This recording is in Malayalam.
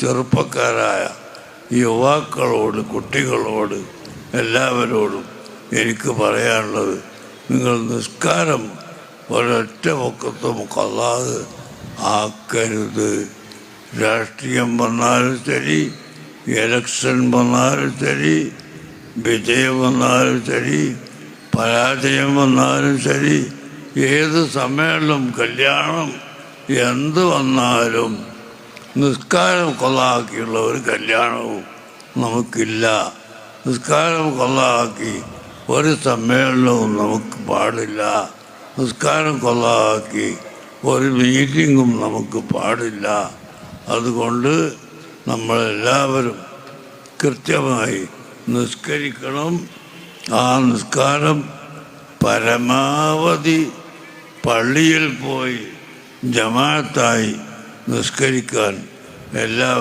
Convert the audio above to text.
ചെറുപ്പക്കാരായ യുവാക്കളോട്, കുട്ടികളോട്, എല്ലാവരോടും എനിക്ക് പറയാനുള്ളത്, നിങ്ങൾ നിസ്കാരം ഒരൊറ്റ വക്കത്തും ഖളാ ആക്കരുത്. രാഷ്ട്രീയം വന്നാലും ശരി, ഇലക്ഷൻ വന്നാലും ശരി, വിജയം വന്നാലും ശരി, പരാജയം വന്നാലും ശരി, ഏത് സമ്മേളനം, കല്യാണം, എന്ത് വന്നാലും നിസ്കാരം ഖളാക്കിയുള്ള ഒരു കല്യാണവും നമുക്കില്ല. നിസ്കാരം ഖളാക്കി ഒരു സമ്മേളനവും നമുക്ക് പാടില്ല. നിസ്കാരം ഖളാക്കി ഒരു മീറ്റിങ്ങും നമുക്ക് പാടില്ല. അതുകൊണ്ട് നമ്മളെല്ലാവരും കൃത്യമായി നിസ്കരിക്കണം. ആ നിസ്കാരം പരമാവധി പള്ളിയിൽ പോയി ജമാഅത്തായി നിസ്കരിക്കാൻ എല്ലാവരും